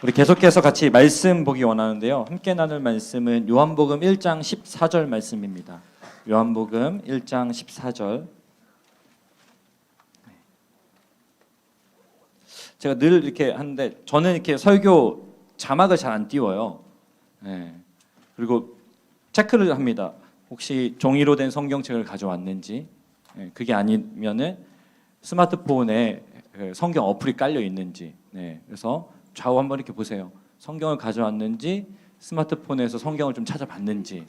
우리 계속해서 같이 말씀 보기 원하는데요. 함께 나눌 말씀은 요한복음 1장 14절 말씀입니다. 요한복음 1장 14절. 제가 늘 이렇게 하는데 저는 이렇게 설교 자막을 잘 안 띄워요. 네. 그리고 체크를 합니다. 혹시 종이로 된 성경책을 가져왔는지, 네. 그게 아니면은 스마트폰에 성경 어플이 깔려 있는지. 네. 그래서 좌우 한번 이렇게 보세요. 성경을 가져왔는지, 스마트폰에서 성경을 좀 찾아봤는지.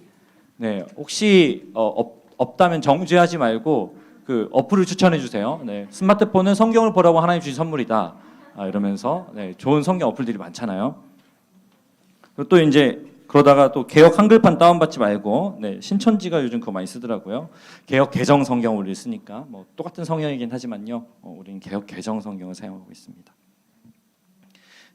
네. 혹시 없다면 정죄하지 말고 그 어플을 추천해 주세요. 네. 스마트폰은 성경을 보라고 하나님 주신 선물이다. 이러면서 좋은 성경 어플들이 많잖아요. 그리고 또 이제 그러다가 또 개역 한글판 다운받지 말고 신천지가 요즘 그거 많이 쓰더라고요. 개역 개정 성경을 우리 쓰니까 뭐 똑같은 성경이긴 하지만요. 우리는 개역 개정 성경을 사용하고 있습니다.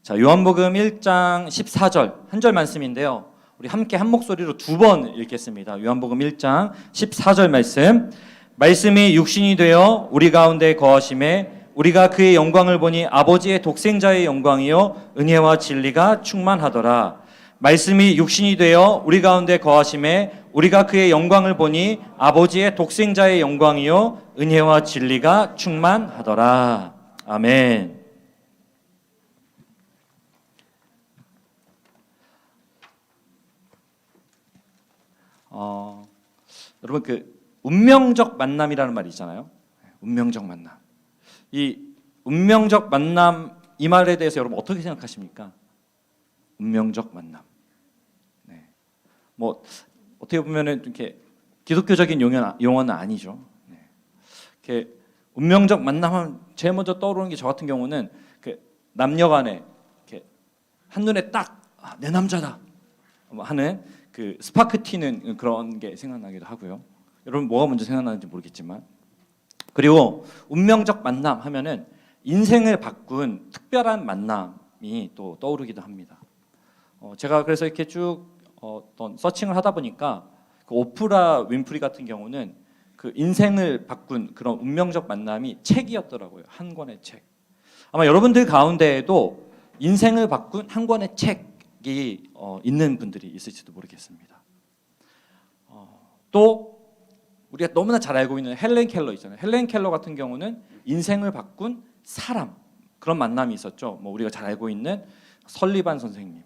자, 요한복음 1장 14절 한 절 말씀인데요. 우리 함께 한 목소리로 두 번 읽겠습니다. 요한복음 1장 14절 말씀. 말씀이 육신이 되어 우리 가운데 거하심에 우리가 그의 영광을 보니 아버지의 독생자의 영광이요 은혜와 진리가 충만하더라. 말씀이 육신이 되어 우리 가운데 거하심에 우리가 그의 영광을 보니 아버지의 독생자의 영광이요 은혜와 진리가 충만하더라. 아멘. 여러분 그 운명적 만남이라는 말이 있잖아요. 운명적 만남. 이 운명적 만남 이 말에 대해서 여러분 어떻게 생각하십니까? 운명적 만남. 네. 뭐 어떻게 보면은 이렇게 기독교적인 용어는 아니죠. 네. 이렇게 운명적 만남하면 제일 먼저 떠오르는 게 저 같은 경우는 그 남녀간에 이렇게 한눈에 딱 내 남자다 하는 그 스파크 튀는 그런 게 생각나기도 하고요. 여러분 뭐가 먼저 생각나는지 모르겠지만. 그리고 운명적 만남 하면은 인생을 바꾼 특별한 만남이 또 떠오르기도 합니다. 제가 그래서 이렇게 쭉 어떤 서칭을 하다 보니까 그 오프라 윈프리 같은 경우는 그 인생을 바꾼 그런 운명적 만남이 책이었더라고요. 한 권의 책. 아마 여러분들 가운데에도 인생을 바꾼 한 권의 책이 있는 분들이 있을지도 모르겠습니다. 또 우리가 너무나 잘 알고 있는 헬렌 켈러 있잖아요. 헬렌 켈러 같은 경우는 인생을 바꾼 사람 그런 만남이 있었죠. 뭐 우리가 잘 알고 있는 설리반 선생님.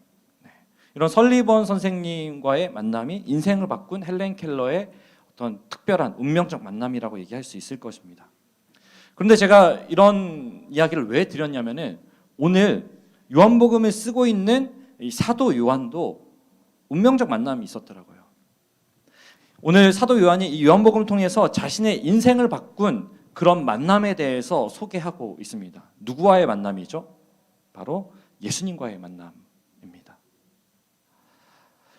이런 설리번 선생님과의 만남이 인생을 바꾼 헬렌 켈러의 어떤 특별한 운명적 만남이라고 얘기할 수 있을 것입니다. 그런데 제가 이런 이야기를 왜 드렸냐면은 오늘 요한복음을 쓰고 있는 이 사도 요한도 운명적 만남이 있었더라고요. 오늘 사도 요한이 이 요한복음을 통해서 자신의 인생을 바꾼 그런 만남에 대해서 소개하고 있습니다. 누구와의 만남이죠? 바로 예수님과의 만남입니다.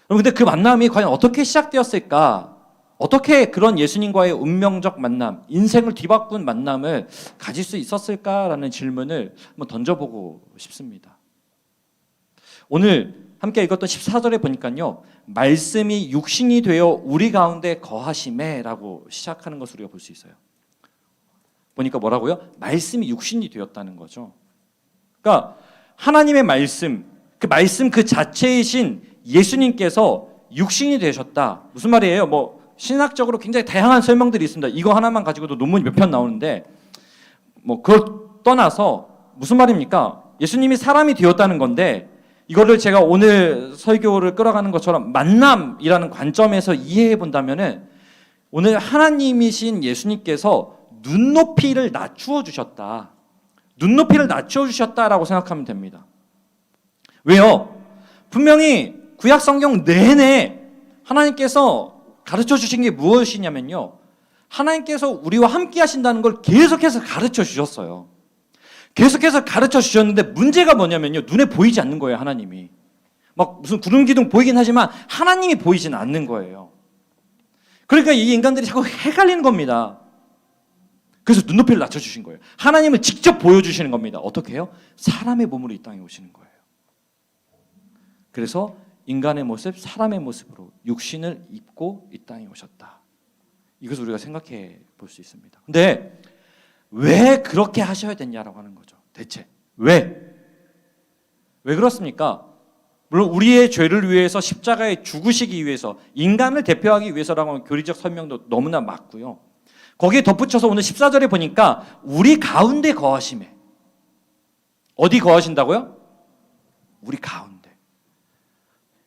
그런데 그 만남이 과연 어떻게 시작되었을까? 어떻게 그런 예수님과의 운명적 만남, 인생을 뒤바꾼 만남을 가질 수 있었을까라는 질문을 한번 던져보고 싶습니다. 오늘 함께 읽었던 14절에 보니까요. 말씀이 육신이 되어 우리 가운데 거하심에 라고 시작하는 것을 우리가 볼 수 있어요. 보니까 뭐라고요? 말씀이 육신이 되었다는 거죠. 그러니까 하나님의 말씀, 그 말씀 그 자체이신 예수님께서 육신이 되셨다. 무슨 말이에요? 뭐 신학적으로 굉장히 다양한 설명들이 있습니다. 이거 하나만 가지고도 논문이 몇 편 나오는데 뭐 그걸 떠나서 무슨 말입니까? 예수님이 사람이 되었다는 건데 이거를 제가 오늘 설교를 끌어가는 것처럼 만남이라는 관점에서 이해해 본다면은 오늘 하나님이신 예수님께서 눈높이를 낮추어 주셨다. 눈높이를 낮추어 주셨다라고 생각하면 됩니다. 왜요? 분명히 구약 성경 내내 하나님께서 가르쳐 주신 게 무엇이냐면요. 하나님께서 우리와 함께 하신다는 걸 계속해서 가르쳐 주셨어요. 계속해서 가르쳐 주셨는데 문제가 뭐냐면요. 눈에 보이지 않는 거예요, 하나님이. 막 무슨 구름 기둥 보이긴 하지만 하나님이 보이지는 않는 거예요. 그러니까 이 인간들이 자꾸 헷갈리는 겁니다. 그래서 눈높이를 낮춰주신 거예요. 하나님을 직접 보여주시는 겁니다. 어떻게 해요? 사람의 몸으로 이 땅에 오시는 거예요. 그래서 인간의 모습, 사람의 모습으로 육신을 입고 이 땅에 오셨다. 이것을 우리가 생각해 볼 수 있습니다. 근데 왜 그렇게 하셔야 됐냐라고 하는 거죠. 대체 왜? 왜 그렇습니까? 물론 우리의 죄를 위해서 십자가에 죽으시기 위해서, 인간을 대표하기 위해서라고 하면 교리적 설명도 너무나 맞고요. 거기에 덧붙여서 오늘 14절에 보니까 우리 가운데 거하심에. 어디 거하신다고요? 우리 가운데.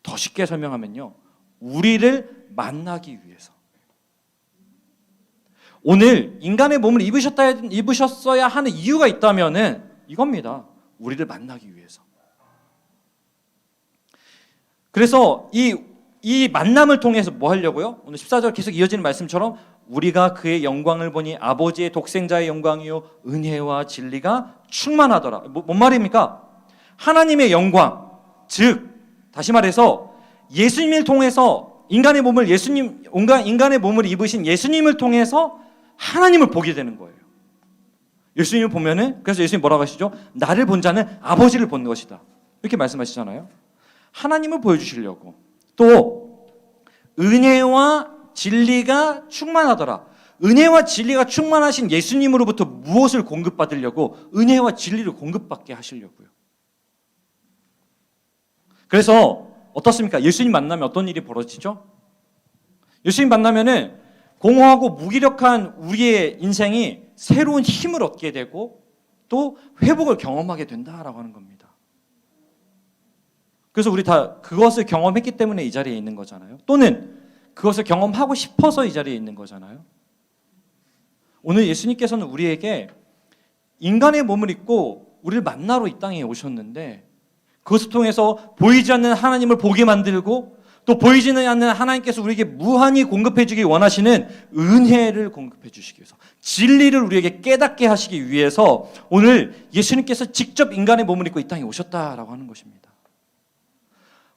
더 쉽게 설명하면요, 우리를 만나기 위해서. 오늘 인간의 몸을 입으셨어야 하는 이유가 있다면은 이겁니다. 우리를 만나기 위해서. 그래서 이 만남을 통해서 뭐 하려고요? 오늘 14절 계속 이어지는 말씀처럼 우리가 그의 영광을 보니 아버지의 독생자의 영광이요 은혜와 진리가 충만하더라. 뭔 말입니까? 하나님의 영광, 즉 다시 말해서 예수님을 통해서 인간의 몸을 인간의 몸을 입으신 예수님을 통해서 하나님을 보게 되는 거예요. 예수님을 보면은, 그래서 예수님 뭐라고 하시죠? 나를 본 자는 아버지를 본 것이다. 이렇게 말씀하시잖아요. 하나님을 보여주시려고. 또 은혜와 진리가 충만하더라. 은혜와 진리가 충만하신 예수님으로부터 무엇을 공급받으려고? 은혜와 진리를 공급받게 하시려고요. 그래서 어떻습니까? 예수님 만나면 어떤 일이 벌어지죠? 예수님 만나면은 공허하고 무기력한 우리의 인생이 새로운 힘을 얻게 되고 또 회복을 경험하게 된다라고 하는 겁니다. 그래서 우리 다 그것을 경험했기 때문에 이 자리에 있는 거잖아요. 또는 그것을 경험하고 싶어서 이 자리에 있는 거잖아요. 오늘 예수님께서는 우리에게 인간의 몸을 입고 우리를 만나러 이 땅에 오셨는데, 그것을 통해서 보이지 않는 하나님을 보게 만들고 또 보이지는 않는 하나님께서 우리에게 무한히 공급해 주기 원하시는 은혜를 공급해 주시기 위해서, 진리를 우리에게 깨닫게 하시기 위해서 오늘 예수님께서 직접 인간의 몸을 입고 이 땅에 오셨다라고 하는 것입니다.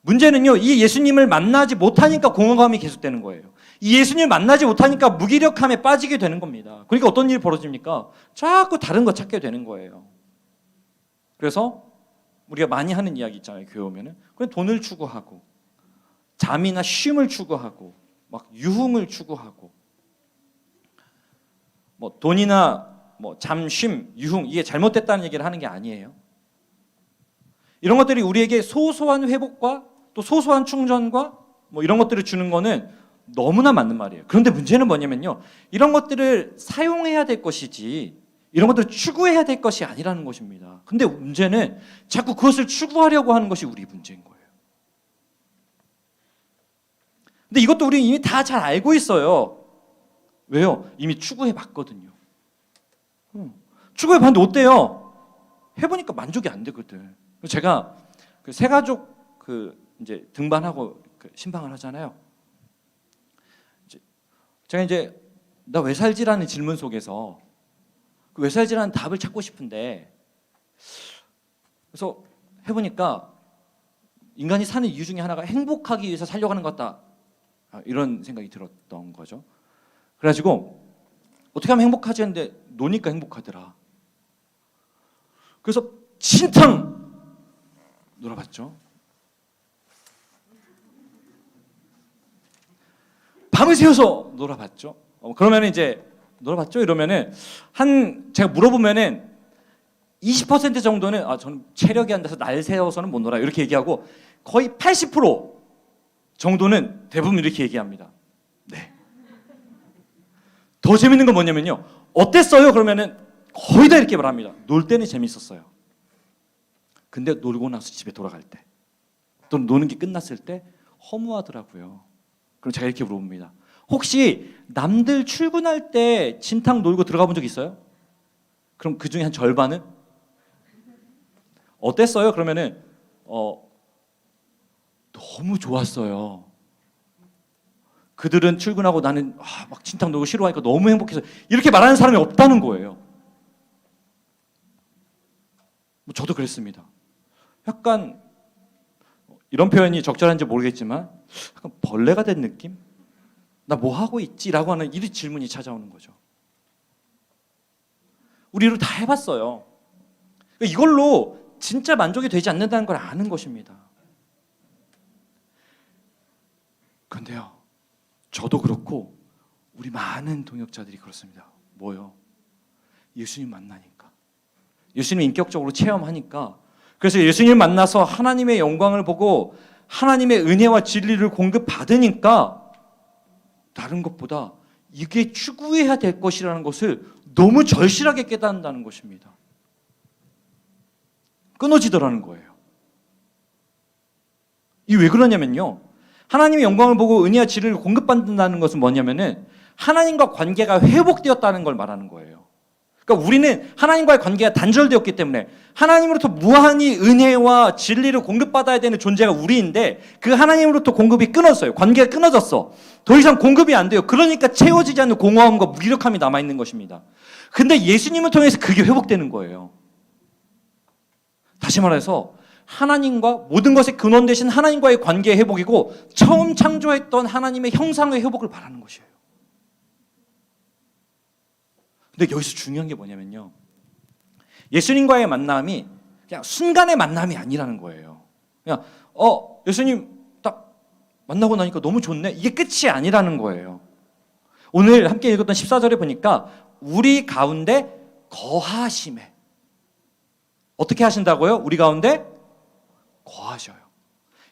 문제는요, 이 예수님을 만나지 못하니까 공허감이 계속되는 거예요. 이 예수님을 만나지 못하니까 무기력함에 빠지게 되는 겁니다. 그러니까 어떤 일이 벌어집니까? 자꾸 다른 거 찾게 되는 거예요. 그래서 우리가 많이 하는 이야기 있잖아요. 교회 오면은 그냥 돈을 추구하고 잠이나 쉼을 추구하고 막 유흥을 추구하고, 뭐 돈이나 뭐 잠, 쉼, 유흥, 이게 잘못됐다는 얘기를 하는 게 아니에요. 이런 것들이 우리에게 소소한 회복과 또 소소한 충전과 뭐 이런 것들을 주는 거는 너무나 맞는 말이에요. 그런데 문제는 뭐냐면요, 이런 것들을 사용해야 될 것이지 이런 것들을 추구해야 될 것이 아니라는 것입니다. 근데 문제는 자꾸 그것을 추구하려고 하는 것이 우리 문제인 거예요. 근데 이것도 우리 이미 다 잘 알고 있어요. 왜요? 이미 추구해 봤거든요. 추구해 봤는데 어때요? 해보니까 만족이 안 되거든. 제가 그 새가족 이제 등반하고 신방을 하잖아요. 제가 이제 나 왜 살지라는 질문 속에서 그 왜 살지라는 답을 찾고 싶은데, 그래서 해보니까 인간이 사는 이유 중에 하나가 행복하기 위해서 살려고 하는 것 같다, 이런 생각이 들었던 거죠. 그래가지고 어떻게 하면 행복하지 했는데 노니까 행복하더라. 그래서 진탕 놀아봤죠. 밤을 새워서 놀아봤죠. 그러면 이제 놀아봤죠. 이러면은 제가 물어보면은 20% 정도는 저는 체력이 안 돼서 날 새워서는 못 놀아요, 이렇게 얘기하고, 거의 80% 정도는 대부분 이렇게 얘기합니다. 네. 더 재밌는 건 뭐냐면요, 어땠어요? 그러면은 거의 다 이렇게 말합니다. 놀 때는 재밌었어요. 근데 놀고 나서 집에 돌아갈 때, 또 노는 게 끝났을 때 허무하더라고요. 그럼 제가 이렇게 물어봅니다. 혹시 남들 출근할 때 진탕 놀고 들어가 본 적 있어요? 그럼 그 중에 한 절반은? 어땠어요? 그러면은 너무 좋았어요. 그들은 출근하고 나는 막 진탕 놀고 싫어하니까 너무 행복해서, 이렇게 말하는 사람이 없다는 거예요. 저도 그랬습니다. 약간 이런 표현이 적절한지 모르겠지만 약간 벌레가 된 느낌? 나 뭐 하고 있지? 라고 하는 이 질문이 찾아오는 거죠. 우리로 다 해봤어요. 이걸로 진짜 만족이 되지 않는다는 걸 아는 것입니다. 그런데요, 저도 그렇고 우리 많은 동역자들이 그렇습니다. 뭐요? 예수님 만나니까, 예수님 인격적으로 체험하니까 그래서 예수님을 만나서 하나님의 영광을 보고 하나님의 은혜와 진리를 공급받으니까 다른 것보다 이게 추구해야 될 것이라는 것을 너무 절실하게 깨닫는다는 것입니다. 끊어지더라는 거예요. 이게 왜 그러냐면요, 하나님의 영광을 보고 은혜와 진리를 공급받는다는 것은 뭐냐면은 하나님과 관계가 회복되었다는 걸 말하는 거예요. 그러니까 우리는 하나님과의 관계가 단절되었기 때문에 하나님으로부터 무한히 은혜와 진리를 공급받아야 되는 존재가 우리인데 그 하나님으로부터 공급이 끊었어요. 관계가 끊어졌어. 더 이상 공급이 안 돼요. 그러니까 채워지지 않는 공허함과 무기력함이 남아있는 것입니다. 근데 예수님을 통해서 그게 회복되는 거예요. 다시 말해서 하나님과 모든 것의 근원 되신 하나님과의 관계의 회복이고 처음 창조했던 하나님의 형상의 회복을 바라는 것이에요. 근데 여기서 중요한 게 뭐냐면요, 예수님과의 만남이 그냥 순간의 만남이 아니라는 거예요. 그냥 예수님 딱 만나고 나니까 너무 좋네, 이게 끝이 아니라는 거예요. 오늘 함께 읽었던 14절에 보니까 우리 가운데 거하심에, 어떻게 하신다고요? 우리 가운데 거하셔요.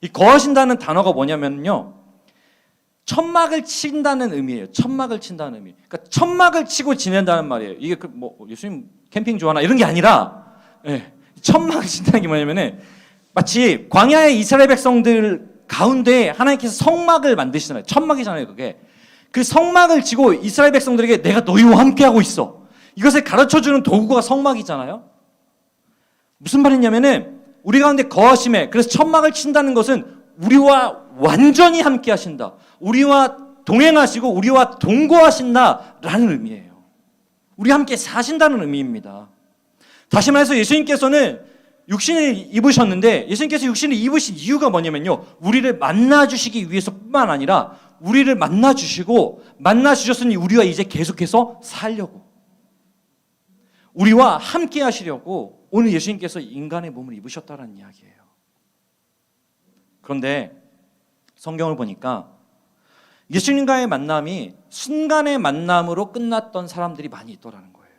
이 거하신다는 단어가 뭐냐면요, 천막을 친다는 의미예요. 천막을 친다는 의미. 그러니까 천막을 치고 지낸다는 말이에요. 이게 뭐 예수님 캠핑 좋아하나 이런 게 아니라, 천막을 친다는 게 뭐냐면은 마치 광야의 이스라엘 백성들 가운데 하나님께서 성막을 만드시잖아요. 천막이잖아요, 그게. 그 성막을 지고 이스라엘 백성들에게 내가 너희와 함께하고 있어, 이것을 가르쳐주는 도구가 성막이잖아요. 무슨 말이냐면은 우리 가운데 거하심에, 그래서 천막을 친다는 것은 우리와 완전히 함께 하신다, 우리와 동행하시고 우리와 동거하신다라는 의미예요. 우리 함께 사신다는 의미입니다. 다시 말해서 예수님께서는 육신을 입으셨는데, 예수님께서 육신을 입으신 이유가 뭐냐면요, 우리를 만나주시기 위해서뿐만 아니라 우리를 만나주시고 만나주셨으니 우리와 이제 계속해서 살려고, 우리와 함께 하시려고 오늘 예수님께서 인간의 몸을 입으셨다는 이야기예요. 그런데 성경을 보니까 예수님과의 만남이 순간의 만남으로 끝났던 사람들이 많이 있더라는 거예요.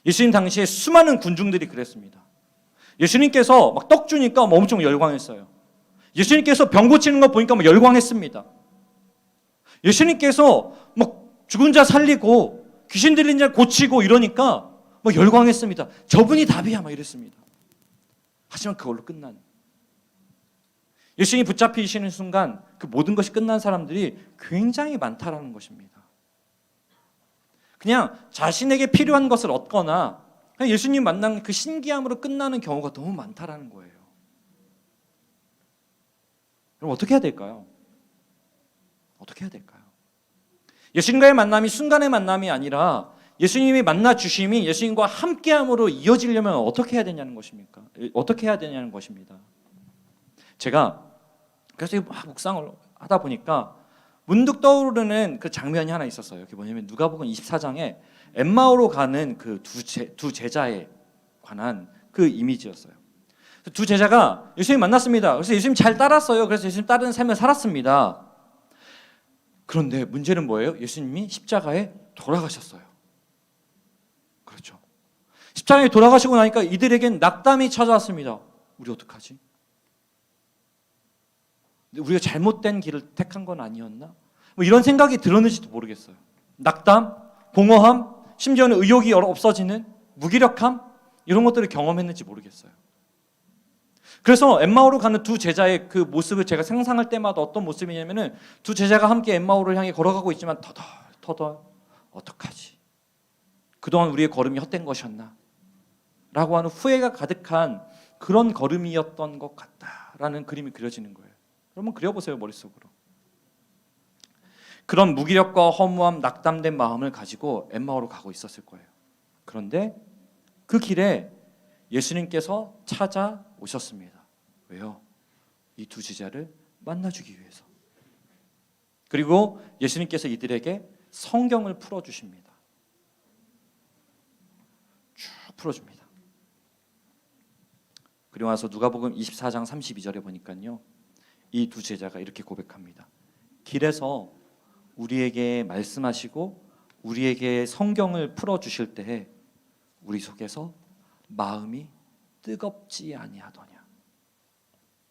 예수님 당시에 수많은 군중들이 그랬습니다. 예수님께서 막 떡 주니까 엄청 열광했어요. 예수님께서 병 고치는 거 보니까 열광했습니다. 예수님께서 막 죽은 자 살리고 귀신 들린 자 고치고 이러니까 열광했습니다. 저분이 답이야 막 이랬습니다. 하지만 그걸로 끝난, 예수님이 붙잡히시는 순간 그 모든 것이 끝난 사람들이 굉장히 많다라는 것입니다. 그냥 자신에게 필요한 것을 얻거나 그냥 예수님 만난 그 신기함으로 끝나는 경우가 너무 많다라는 거예요. 그럼 어떻게 해야 될까요? 어떻게 해야 될까요? 예수님과의 만남이 순간의 만남이 아니라 예수님이 만나주심이 예수님과 함께함으로 이어지려면 어떻게 해야 되냐는 것입니까? 어떻게 해야 되냐는 것입니다. 제가 그래서 막 묵상을 하다 보니까 문득 떠오르는 그 장면이 하나 있었어요. 그게 뭐냐면 누가복음 24장에 엠마오로 가는 그 두 제자에 관한 그 이미지였어요. 두 제자가 예수님 만났습니다. 그래서 예수님 잘 따랐어요. 그래서 예수님 따르는 삶을 살았습니다. 그런데 문제는 뭐예요? 예수님이 십자가에 돌아가셨어요. 그렇죠. 십자가에 돌아가시고 나니까 이들에겐 낙담이 찾아왔습니다. 우리 어떡하지? 우리가 잘못된 길을 택한 건 아니었나? 이런 생각이 들었는지도 모르겠어요. 낙담, 공허함, 심지어는 의욕이 없어지는 무기력함, 이런 것들을 경험했는지 모르겠어요. 그래서 엠마오로 가는 두 제자의 그 모습을 제가 상상할 때마다 어떤 모습이냐면은 두 제자가 함께 엠마오를 향해 걸어가고 있지만 터덜 어떡하지? 그동안 우리의 걸음이 헛된 것이었나? 라고 하는 후회가 가득한 그런 걸음이었던 것 같다라는 그림이 그려지는 거예요. 여러분 그려보세요, 머릿속으로. 그런 무기력과 허무함, 낙담된 마음을 가지고 엠마오로 가고 있었을 거예요. 그런데 그 길에 예수님께서 찾아오셨습니다. 왜요? 이 두 제자를 만나주기 위해서. 그리고 예수님께서 이들에게 성경을 풀어주십니다. 쭉 풀어줍니다. 그리고 나서 누가복음 24장 32절에 보니까요, 이 두 제자가 이렇게 고백합니다. 길에서 우리에게 말씀하시고 우리에게 성경을 풀어주실 때에 우리 속에서 마음이 뜨겁지 아니하더냐.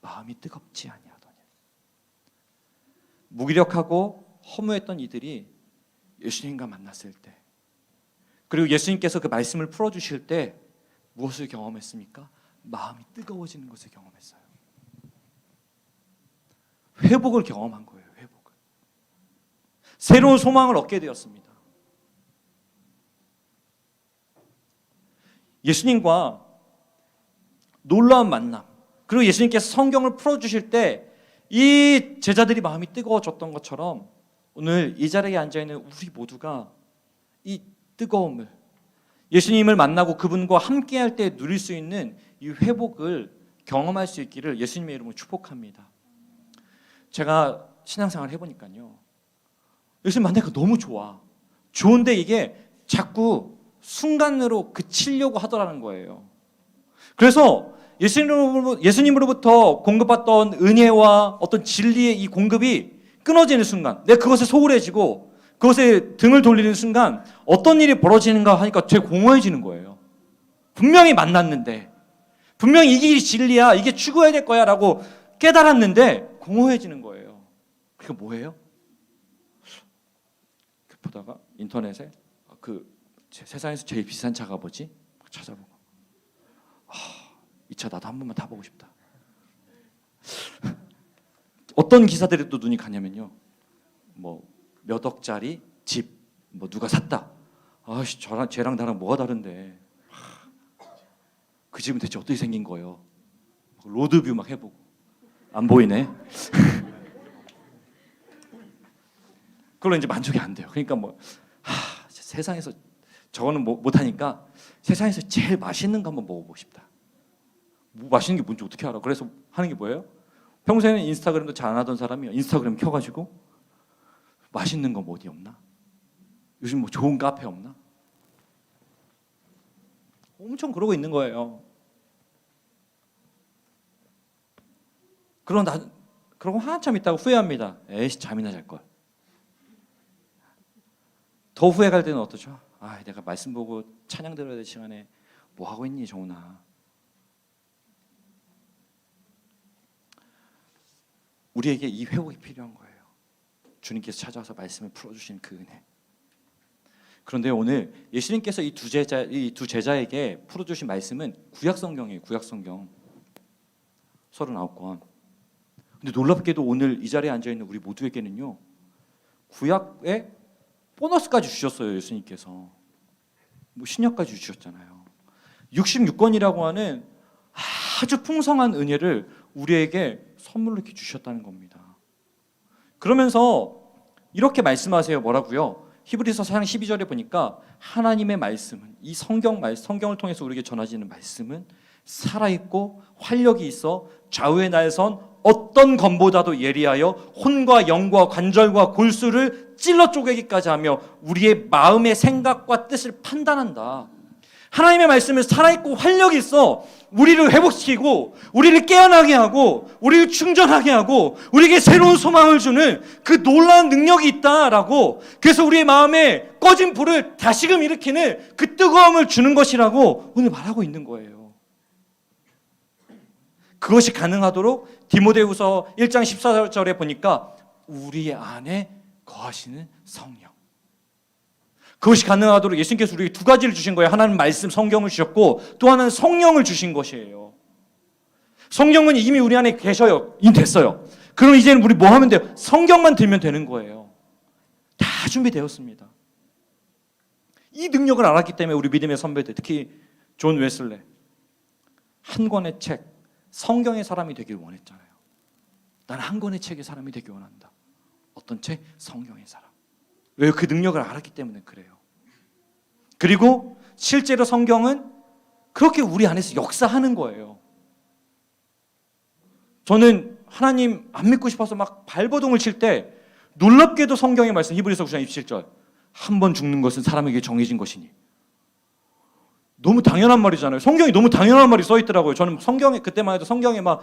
마음이 뜨겁지 아니하더냐. 무기력하고 허무했던 이들이 예수님과 만났을 때, 그리고 예수님께서 그 말씀을 풀어주실 때 무엇을 경험했습니까? 마음이 뜨거워지는 것을 경험했어요. 회복을 경험한 거예요. 회복을. 새로운 소망을 얻게 되었습니다. 예수님과 놀라운 만남, 그리고 예수님께서 성경을 풀어주실 때 이 제자들이 마음이 뜨거워졌던 것처럼 오늘 이 자리에 앉아있는 우리 모두가 이 뜨거움을, 예수님을 만나고 그분과 함께할 때 누릴 수 있는 이 회복을 경험할 수 있기를 예수님의 이름으로 축복합니다. 제가 신앙생활을 해보니까요, 예수님 만나니까 너무 좋아. 좋은데 이게 자꾸 순간으로 그치려고 하더라는 거예요. 그래서 예수님으로부터 공급받던 은혜와 어떤 진리의 이 공급이 끊어지는 순간, 내가 그것에 소홀해지고 그것에 등을 돌리는 순간 어떤 일이 벌어지는가 하니까 되게 공허해지는 거예요. 분명히 만났는데, 분명히 이 길이 진리야, 이게 추구해야 될 거야 라고 깨달았는데 공허해지는 거예요. 그게 뭐예요? 보다가 인터넷에 세상에서 제일 비싼 차가 뭐지? 찾아보고, 이 차 나도 한 번만 타보고 싶다. 어떤 기사들이 또 눈이 가냐면요, 뭐 몇 억짜리 집, 뭐 누가 샀다. 아씨, 쟤랑 나랑 뭐가 다른데? 그 집은 대체 어떻게 생긴 거예요? 로드뷰 막 해보고, 안 보이네. 그걸로 이제 만족이 안 돼요. 그러니까 뭐 세상에서 저거는 못하니까 세상에서 제일 맛있는 거 한번 먹어보고 싶다. 뭐 맛있는 게 뭔지 어떻게 알아? 그래서 하는 게 뭐예요? 평소에는 인스타그램도 잘 안 하던 사람이 인스타그램 켜가지고 맛있는 거 뭐 어디 없나? 요즘 뭐 좋은 카페 없나? 엄청 그러고 있는 거예요. 그러고 한참 있다가 후회합니다. 에이씨, 잠이나 잘 걸. 더 후회갈 때는 어떠죠? 내가 말씀 보고 찬양 들어야 될 시간에 뭐 하고 있니, 정훈아? 우리에게 이 회복이 필요한 거예요. 주님께서 찾아와서 말씀을 풀어주신 그 은혜. 그런데 오늘 예수님께서 이 두 제자에게 풀어주신 말씀은 구약성경이에요. 구약성경 39권. 근데 놀랍게도 오늘 이 자리에 앉아있는 우리 모두에게는요, 구약에 보너스까지 주셨어요. 예수님께서 뭐 신약까지 주셨잖아요. 66권이라고 하는 아주 풍성한 은혜를 우리에게 선물로 이렇게 주셨다는 겁니다. 그러면서 이렇게 말씀하세요. 뭐라고요? 히브리서 4장 12절에 보니까 하나님의 말씀은, 이 성경을 통해서 우리에게 전하지는 말씀은 살아있고 활력이 있어 좌우에 날선 어떤 검보다도 예리하여 혼과 영과 관절과 골수를 찔러 쪼개기까지 하며 우리의 마음의 생각과 뜻을 판단한다. 하나님의 말씀은 살아있고 활력이 있어 우리를 회복시키고 우리를 깨어나게 하고 우리를 충전하게 하고 우리에게 새로운 소망을 주는 그 놀라운 능력이 있다라고, 그래서 우리의 마음에 꺼진 불을 다시금 일으키는 그 뜨거움을 주는 것이라고 오늘 말하고 있는 거예요. 그것이 가능하도록 디모데후서 1장 14절에 보니까 우리 안에 거하시는 성령, 그것이 가능하도록 예수님께서 우리에게 두 가지를 주신 거예요. 하나는 말씀, 성경을 주셨고 또 하나는 성령을 주신 것이에요. 성령은 이미 우리 안에 계셔요. 이미 됐어요. 그럼 이제는 우리 뭐 하면 돼요? 성경만 들면 되는 거예요. 다 준비되었습니다. 이 능력을 알았기 때문에 우리 믿음의 선배들, 특히 존 웨슬레, 한 권의 책, 성경의 사람이 되길 원했잖아요. 나는 한 권의 책의 사람이 되길 원한다. 어떤 책? 성경의 사람. 왜? 그 능력을 알았기 때문에 그래요. 그리고 실제로 성경은 그렇게 우리 안에서 역사하는 거예요. 저는 하나님 안 믿고 싶어서 막 발버둥을 칠 때 놀랍게도 성경의 말씀, 히브리서 9장 27절, 한 번 죽는 것은 사람에게 정해진 것이니. 너무 당연한 말이잖아요. 성경이 너무 당연한 말이 써 있더라고요. 저는 성경에, 그때만 해도 성경에 뭐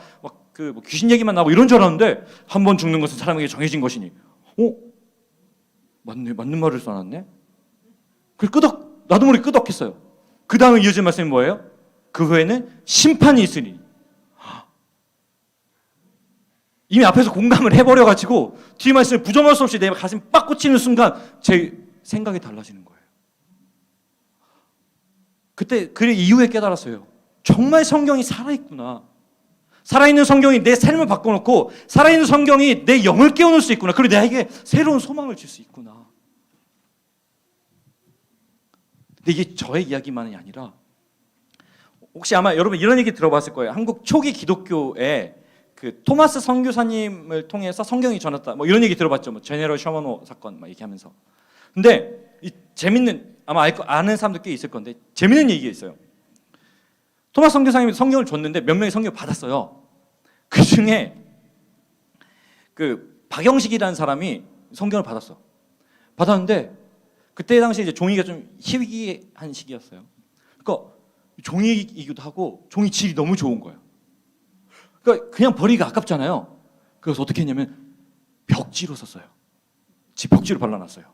귀신 얘기만 나오고 이런 줄 알았는데, 한 번 죽는 것은 사람에게 정해진 것이니. 맞는 말을 써놨네. 나도 모르게 끄덕했어요. 그 다음에 이어진 말씀이 뭐예요? 그 후에는 심판이 있으니. 이미 앞에서 공감을 해버려가지고 뒤 말씀을 부정할 수 없이 내 가슴이 빡 꽂히는 순간 제 생각이 달라지는 거예요. 그때 그 이후에 깨달았어요. 정말 성경이 살아있구나. 살아있는 성경이 내 삶을 바꿔놓고 살아있는 성경이 내 영을 깨워놓을 수 있구나. 그리고 나에게 새로운 소망을 줄 수 있구나. 근데 이게 저의 이야기만이 아니라 혹시 아마 여러분 이런 얘기 들어봤을 거예요. 한국 초기 기독교에 그 토마스 선교사님을 통해서 성경이 전했다. 뭐 이런 얘기 들어봤죠. 뭐 제네럴 셔먼호 사건 막 얘기하면서. 근데 이 재밌는 아마 아는 사람들 꽤 있을 건데 재밌는 얘기가 있어요. 토마스 선교사님이 성경을 줬는데 몇 명이 성경을 받았어요. 그 중에 그 박영식이라는 사람이 성경을 받았어. 받았는데 그때 당시 이제 종이가 좀 희귀한 시기였어요. 그러니까 종이이기도 하고 종이 질이 너무 좋은 거예요. 그러니까 그냥 버리기가 아깝잖아요. 그래서 어떻게 했냐면 벽지로 썼어요. 집 벽지로 발라놨어요.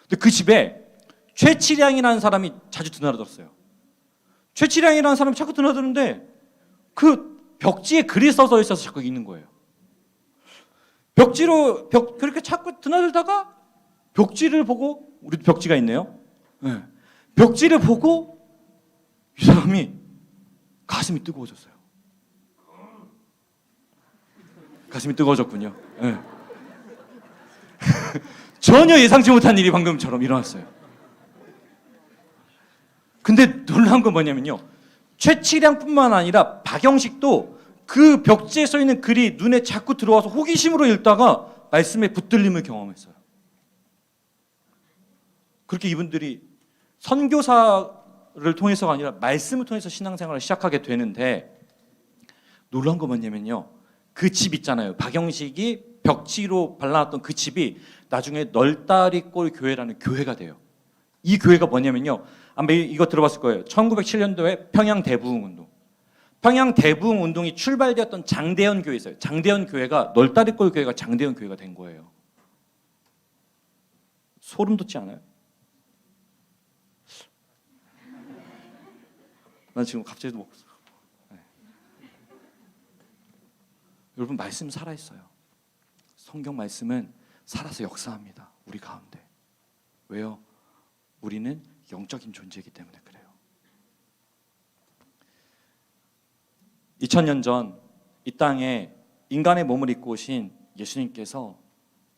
근데 그 집에 최치량이라는 사람이 자주 드나들었어요. 최치량이라는 사람이 자꾸 드나드는데 그 벽지에 글이 써져 있어서 자꾸 읽는 거예요. 그렇게 자꾸 드나들다가 벽지를 보고, 우리도 벽지가 있네요. 네. 벽지를 보고 이 사람이 가슴이 뜨거워졌어요. 가슴이 뜨거워졌군요. 네. 전혀 예상치 못한 일이 방금처럼 일어났어요. 근데 놀라운 건 뭐냐면요. 최치량뿐만 아니라 박영식도 그 벽지에 써 있는 글이 눈에 자꾸 들어와서 호기심으로 읽다가 말씀에 붙들림을 경험했어요. 그렇게 이분들이 선교사를 통해서가 아니라 말씀을 통해서 신앙생활을 시작하게 되는데 놀라운 건 뭐냐면요. 그 집 있잖아요. 박영식이 벽지로 발라놨던 그 집이 나중에 널다리골 교회라는 교회가 돼요. 이 교회가 뭐냐면요. 아마 이거 들어봤을 거예요. 1907년도에 평양 대부흥 운동. 평양 대부흥 운동이 출발되었던 장대현 교회 있어요. 장대현 교회가 널다리골 교회가 장대현 교회가 된 거예요. 소름 돋지 않아요? 난 지금 갑자기 네. 여러분 말씀 살아있어요. 성경 말씀은 살아서 역사합니다. 우리 가운데. 왜요? 우리는 영적인 존재이기 때문에 그래요. 2000년 전 이 땅에 인간의 몸을 입고 오신 예수님께서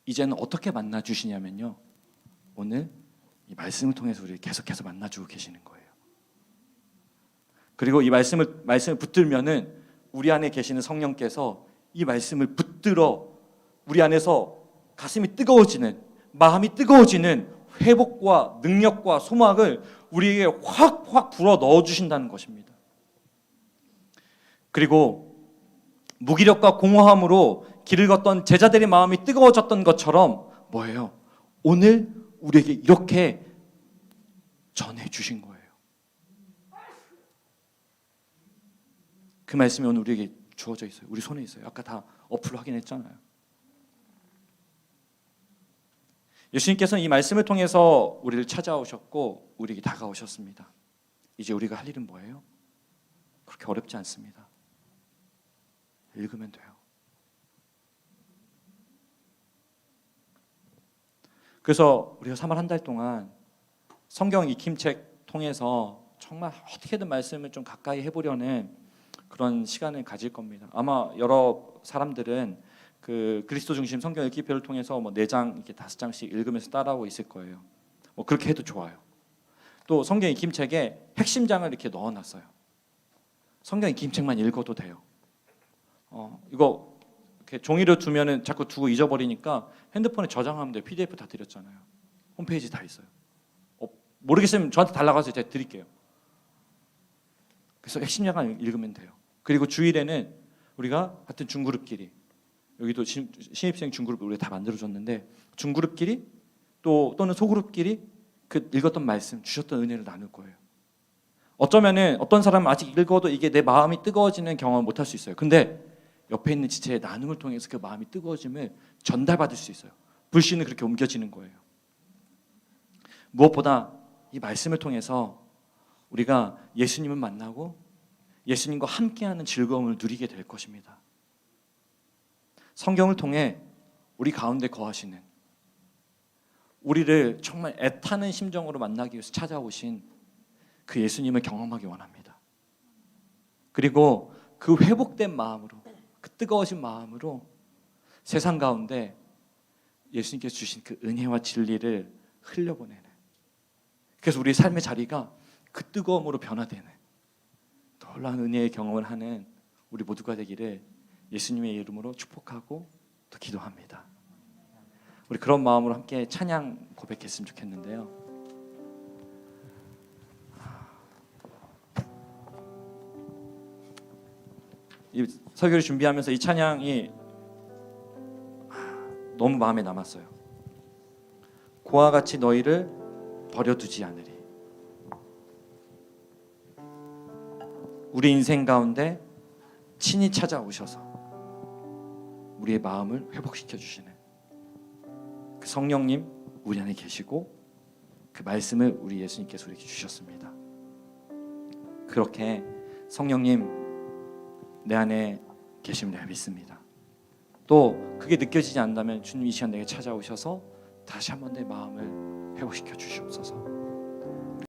이제는 어떻게 만나주시냐면요. 오늘 이 말씀을 통해서 우리를 계속해서 만나주고 계시는 거예요. 그리고 이 말씀을 붙들면은 우리 안에 계시는 성령께서 이 말씀을 붙들어 우리 안에서 가슴이 뜨거워지는, 마음이 뜨거워지는 회복과 능력과 소망을 우리에게 확 불어 넣어주신다는 것입니다. 그리고 무기력과 공허함으로 길을 걷던 제자들의 마음이 뜨거워졌던 것처럼 뭐예요? 오늘 우리에게 이렇게 전해주신 거예요. 그 말씀이 오늘 우리에게 주어져 있어요. 우리 손에 있어요. 아까 다 어플로 확인했잖아요. 예수님께서는 이 말씀을 통해서 우리를 찾아오셨고 우리에게 다가오셨습니다. 이제 우리가 할 일은 뭐예요? 그렇게 어렵지 않습니다. 읽으면 돼요. 그래서 우리가 3월 한 달 동안 성경 익힘책 통해서 정말 어떻게든 말씀을 좀 가까이 해보려는 그런 시간을 가질 겁니다. 아마 여러 사람들은 그 그리스도 중심 성경 읽기표를 통해서 뭐 4장 이렇게 5장씩 읽으면서 따라하고 있을 거예요. 뭐 그렇게 해도 좋아요. 또 성경 익힘책에 핵심장을 이렇게 넣어놨어요. 성경 익힘책만 읽어도 돼요. 이거 이렇게 종이로 두면은 자꾸 두고 잊어버리니까 핸드폰에 저장하면 돼요. PDF 다 드렸잖아요. 홈페이지 다 있어요. 모르겠으면 저한테 달라가서 제가 드릴게요. 그래서 핵심장을 읽으면 돼요. 그리고 주일에는 우리가 같은 중그룹끼리, 여기도 신입생 중그룹 우리가 다 만들어줬는데 중그룹끼리 또는 소그룹끼리 그 읽었던 말씀, 주셨던 은혜를 나눌 거예요. 어쩌면은 어떤 사람은 아직 읽어도 이게 내 마음이 뜨거워지는 경험을 못할 수 있어요. 근데 옆에 있는 지체의 나눔을 통해서 그 마음이 뜨거워짐을 전달받을 수 있어요. 불씨는 그렇게 옮겨지는 거예요. 무엇보다 이 말씀을 통해서 우리가 예수님을 만나고 예수님과 함께하는 즐거움을 누리게 될 것입니다. 성경을 통해 우리 가운데 거하시는, 우리를 정말 애타는 심정으로 만나기 위해서 찾아오신 그 예수님을 경험하기 원합니다. 그리고 그 회복된 마음으로, 그 뜨거워진 마음으로 세상 가운데 예수님께서 주신 그 은혜와 진리를 흘려보내는, 그래서 우리의 삶의 자리가 그 뜨거움으로 변화되는 놀라운 은혜의 경험을 하는 우리 모두가 되기를 예수님의 이름으로 축복하고 또 기도합니다. 우리 그런 마음으로 함께 찬양 고백했으면 좋겠는데요. 이 설교를 준비하면서 이 찬양이 너무 마음에 남았어요. 고와 같이 너희를 버려두지 않으리. 우리 인생 가운데 친히 찾아오셔서 우리의 마음을 회복시켜 주시는 그 성령님 우리 안에 계시고 그 말씀을 우리 예수님께서 우리에게 주셨습니다. 그렇게 성령님 내 안에 계심을 내가 믿습니다. 또 그게 느껴지지 않는다면 주님 이 시간 내게 찾아오셔서 다시 한번 내 마음을 회복시켜 주시옵소서.